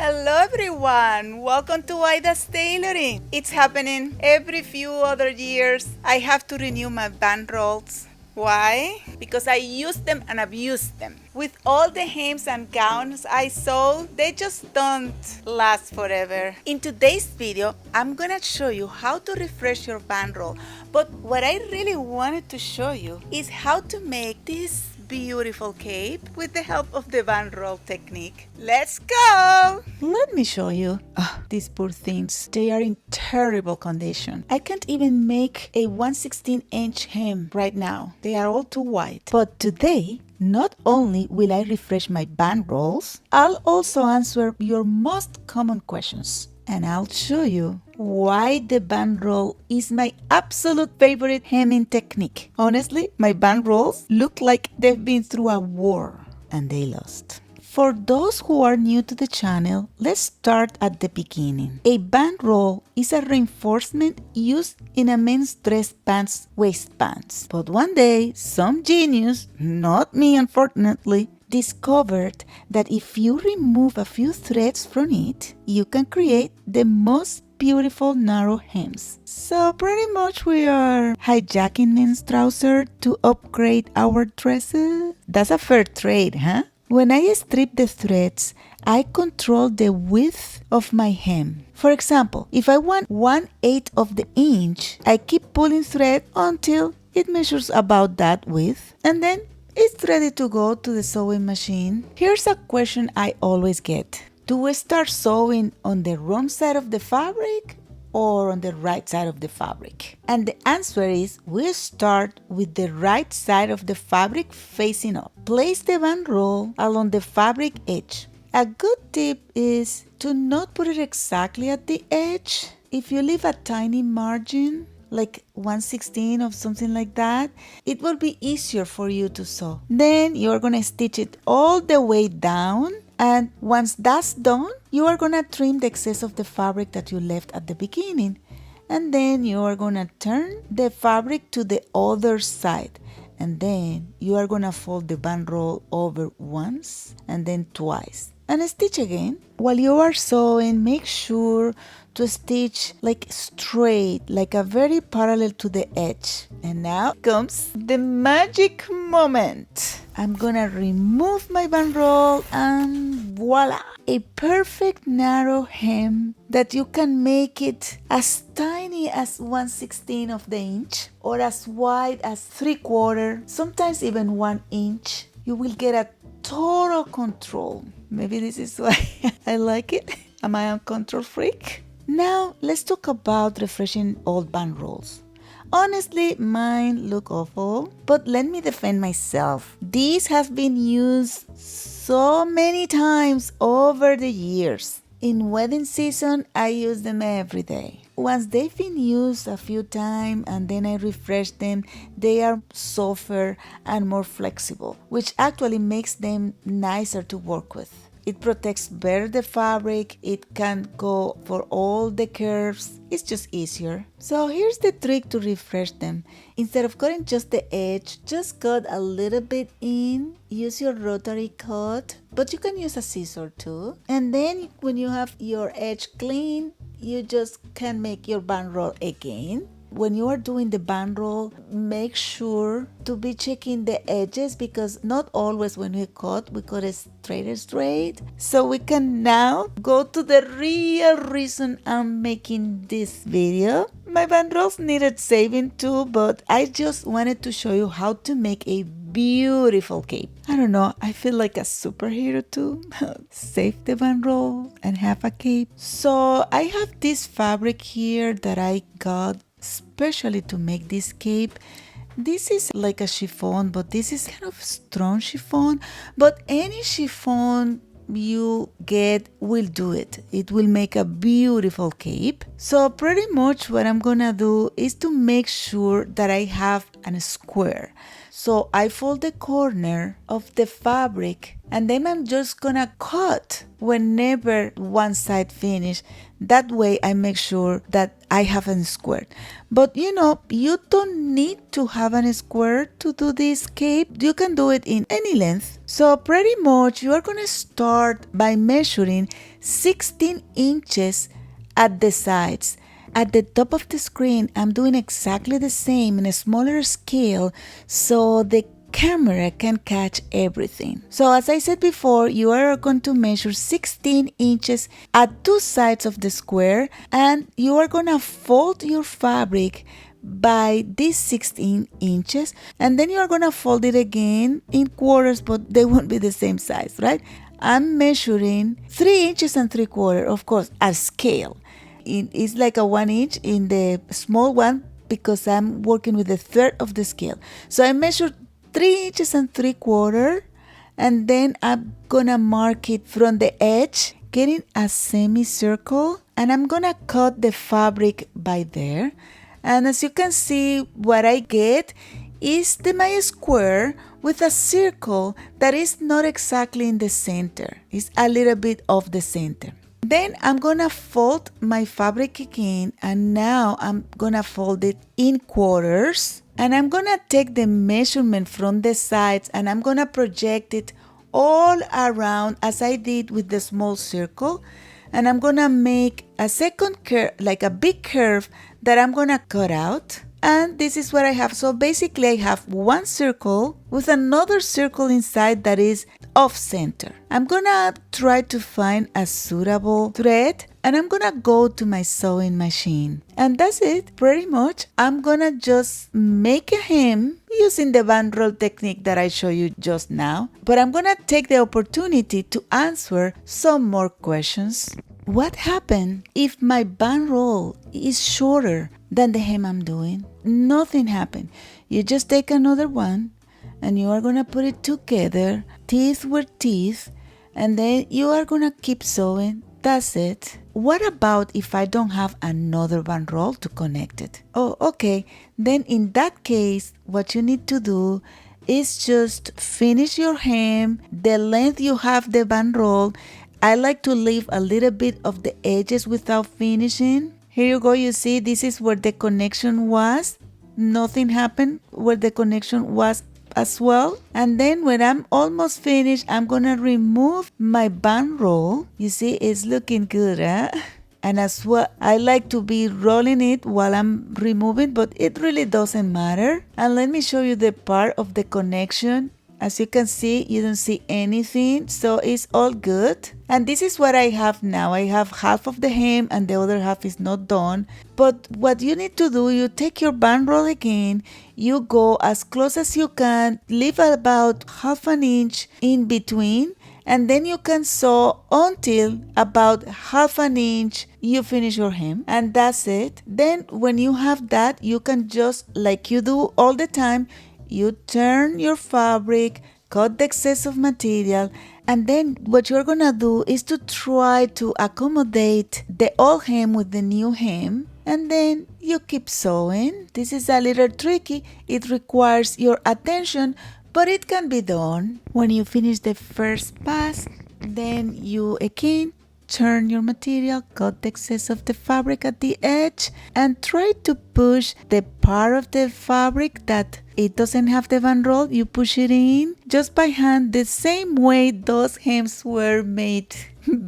Hello everyone, welcome to Ida's Tailoring. It's happening every few other years. I have to renew my band rolls. Why? Because I use them and abuse them. With all the hems and gowns I sew, they just don't last forever. In today's video, I'm gonna show you how to refresh your band roll. But what I really wanted to show you is how to make this beautiful cape with the help of the band roll technique. Let's go! Let me show you. These poor things. They are in terrible condition. I can't even make a 1/16-inch hem right now. They are all too wide. But today, not only will I refresh my band rolls, I'll also answer your most common questions. And I'll show you why the band roll is my absolute favorite hemming technique. Honestly, my band rolls look like they've been through a war and they lost. For those who are new to the channel, let's start at the beginning. A band roll is a reinforcement used in a men's dress pants waistbands. But one day, some genius, not me unfortunately, discovered that if you remove a few threads from it, you can create the most beautiful narrow hems. So pretty much we are hijacking men's trousers to upgrade our dresses. That's a fair trade, huh? When I strip the threads, I control the width of my hem. For example, if I want 1/8 of the inch, I keep pulling thread until it measures about that width, and then it's ready to go to the sewing machine. Here's a question I always get. Do we start sewing on the wrong side of the fabric or on the right side of the fabric? And the answer is we start with the right side of the fabric facing up. Place the band roll along the fabric edge. A good tip is to not put it exactly at the edge. If you leave a tiny margin, like 1/16 or something like that, it will be easier for you to sew. Then you're gonna stitch it all the way down, and once that's done, you are gonna trim the excess of the fabric that you left at the beginning, and then you are gonna turn the fabric to the other side, and then you are gonna fold the band roll over once and then twice and stitch again. While you are sewing, make sure to stitch like straight, like a very parallel to the edge. And now comes the magic moment. I'm gonna remove my band roll and voila! A perfect narrow hem that you can make it as tiny as 1/16 of the inch or as wide as 3/4, sometimes even 1 inch. You will get a total control. Maybe this is why I like it. Am I a control freak? Now, let's talk about refreshing old band rolls. Honestly, mine look awful, but let me defend myself. These have been used so many times over the years. In wedding season, I use them every day. Once they've been used a few times and then I refresh them, they are softer and more flexible, which actually makes them nicer to work with. It protects better the fabric, it can go for all the curves, it's just easier. So here's the trick to refresh them. Instead of cutting just the edge, just cut a little bit in, use your rotary cut, but you can use a scissor too. And then when you have your edge clean, you just can make your band roll again. When you are doing the band roll, make sure to be checking the edges because not always when we cut it straight. So we can now go to the real reason I'm making this video. My band rolls needed saving too, but I just wanted to show you how to make a beautiful cape. I don't know, I feel like a superhero too. Save the band roll and have a cape. So I have this fabric here that I got especially to make this cape. This is like a chiffon, but this is kind of strong chiffon, but any chiffon you get will do it. It will make a beautiful cape. So pretty much what I'm gonna do is to make sure that I have a square. So I fold the corner of the fabric and then I'm just gonna cut whenever one side finish. That way I make sure that I have a square. But you know, you don't need to have a square to do this cape. You can do it in any length. So pretty much you are gonna start by measuring 16 inches at the sides. At the top of the screen, I'm doing exactly the same in a smaller scale so the camera can catch everything. So as I said before, you are going to measure 16 inches at two sides of the square, and you are going to fold your fabric by these 16 inches, and then you are going to fold it again in quarters, but they won't be the same size, right? I'm measuring 3 inches and 3/4, of course, at scale. It's like a 1 inch in the small one because I'm working with a third of the scale. So I measured 3 inches and 3/4, and then I'm gonna mark it from the edge, getting a semicircle, and I'm gonna cut the fabric by there. And as you can see, what I get is my square with a circle that is not exactly in the center. It's a little bit off the center. Then I'm gonna fold my fabric again, and now I'm gonna fold it in quarters, and I'm gonna take the measurement from the sides and I'm gonna project it all around as I did with the small circle, and I'm gonna make a second curve, like a big curve that I'm gonna cut out. And this is what I have. So basically I have one circle with another circle inside that is off center. I'm gonna try to find a suitable thread, and I'm gonna go to my sewing machine. And that's it, pretty much. I'm gonna just make a hem using the band roll technique that I showed you just now. But I'm gonna take the opportunity to answer some more questions. What happens if my band roll is shorter than the hem I'm doing? Nothing happened. You just take another one and you are going to put it together, teeth with teeth, and then you are going to keep sewing. That's it. What about if I don't have another band roll to connect it? Oh, okay. Then in that case, what you need to do is just finish your hem the length you have the band roll. I like to leave a little bit of the edges without finishing. Here you go, you see, this is where the connection was. Nothing happened where the connection was as well. And then when I'm almost finished, I'm gonna remove my band roll. You see, it's looking good, huh? And as well, I like to be rolling it while I'm removing, but it really doesn't matter. And let me show you the part of the connection. As you can see, you don't see anything, so it's all good. And this is what I have now. I have half of the hem and the other half is not done. But what you need to do, you take your band roll again, you go as close as you can, leave about half an inch in between, and then you can sew until about half an inch you finish your hem, and that's it. Then when you have that, you can just, like you do all the time, you turn your fabric, cut the excess of material, and then what you're gonna do is to try to accommodate the old hem with the new hem, and then you keep sewing. This is a little tricky. It requires your attention, but it can be done. When you finish the first pass, then you again turn your material, cut the excess of the fabric at the edge, and try to push the part of the fabric that it doesn't have the band roll. You push it in just by hand, the same way those hems were made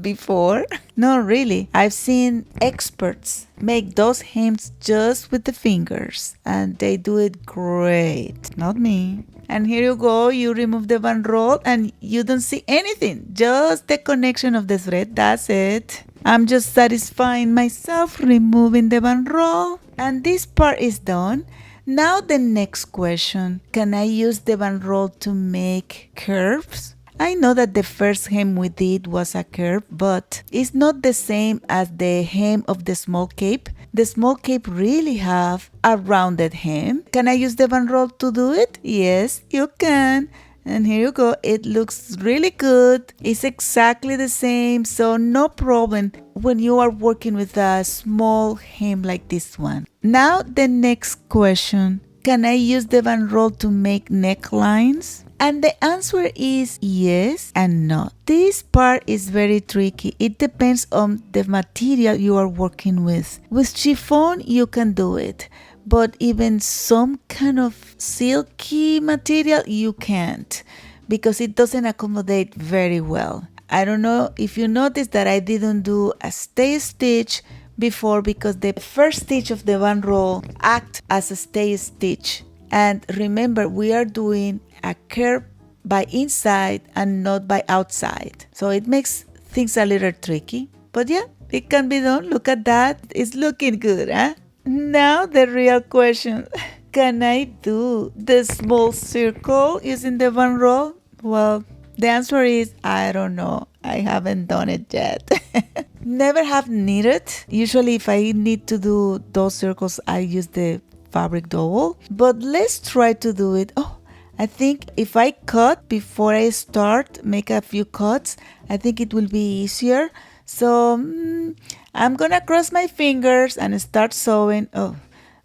before. No, really, I've seen experts make those hems just with the fingers, and they do it great. Not me. And here you go, you remove the band roll and you don't see anything, just the connection of the thread. That's it. I'm just satisfying myself removing the band roll, and this part is done. Now the next question, can I use the band roll to make curves? I know that the first hem we did was a curve, but it's not the same as the hem of the small cape. The small cape really have a rounded hem. Can I use the band roll to do it? Yes, you can. And here you go. It looks really good. It's exactly the same, so no problem when you are working with a small hem like this one. Now the next question, can I use the band roll to make necklines? And the answer is yes and no. This part is very tricky. It depends on the material you are working with. With chiffon, you can do it. But even some kind of silky material, you can't, because it doesn't accommodate very well. I don't know if you noticed that I didn't do a stay stitch before because the first stitch of the buttonhole acts as a stay stitch. And remember, we are doing a curve by inside and not by outside. So it makes things a little tricky. But yeah, it can be done. Look at that. It's looking good, huh? Now the real question. Can I do the small circle using the buttonhole? Well, the answer is I don't know. I haven't done it yet. Never have needed. Usually if I need to do those circles, I use the fabric dowel. But let's try to do it. Oh, I think if I cut before I start, make a few cuts, I think it will be easier. So I'm gonna cross my fingers and start sewing. Oh,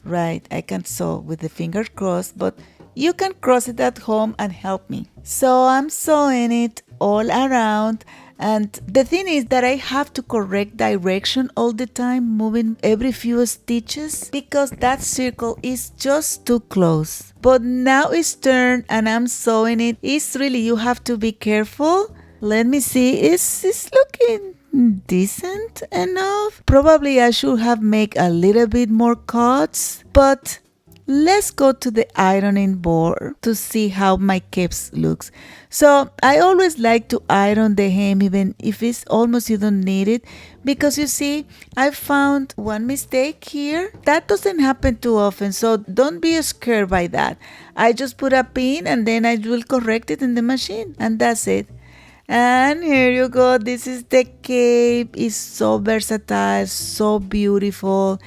right, I can sew with the fingers crossed, but you can cross it at home and help me. So I'm sewing it all around, and the thing is that I have to correct direction all the time, moving every few stitches because that circle is just too close. But now it's turned and I'm sewing it. It's really, you have to be careful. Let me see, it's looking decent enough. Probably I should have made a little bit more cuts, but let's go to the ironing board to see how my capes looks. So I always like to iron the hem even if it's almost you don't need it, because you see I found one mistake here. That doesn't happen too often, so don't be scared by that. I just put a pin and then I will correct it in the machine and that's it. And here you go. This is the cape. It's so versatile, so beautiful.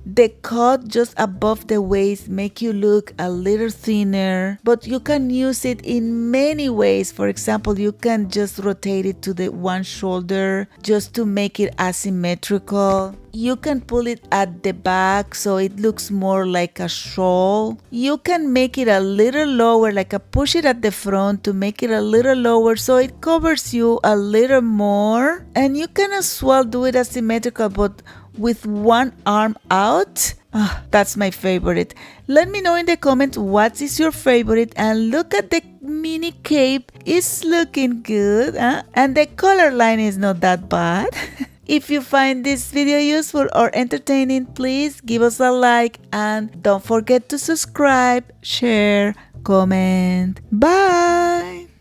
The cut just above the waist make you look a little thinner, but you can use it in many ways. For example, you can just rotate it to the one shoulder just to make it asymmetrical. You can pull it at the back so it looks more like a shawl. You can make it a little lower, like a push it at the front to make it a little lower so it covers you a little more. And you can as well do it asymmetrical, but with one arm out. That's my favorite. Let me know in the comments what is your favorite, and look at the mini cape. It's looking good, and the color line is not that bad. If you find this video useful or entertaining, please give us a like and don't forget to subscribe, share, comment. Bye!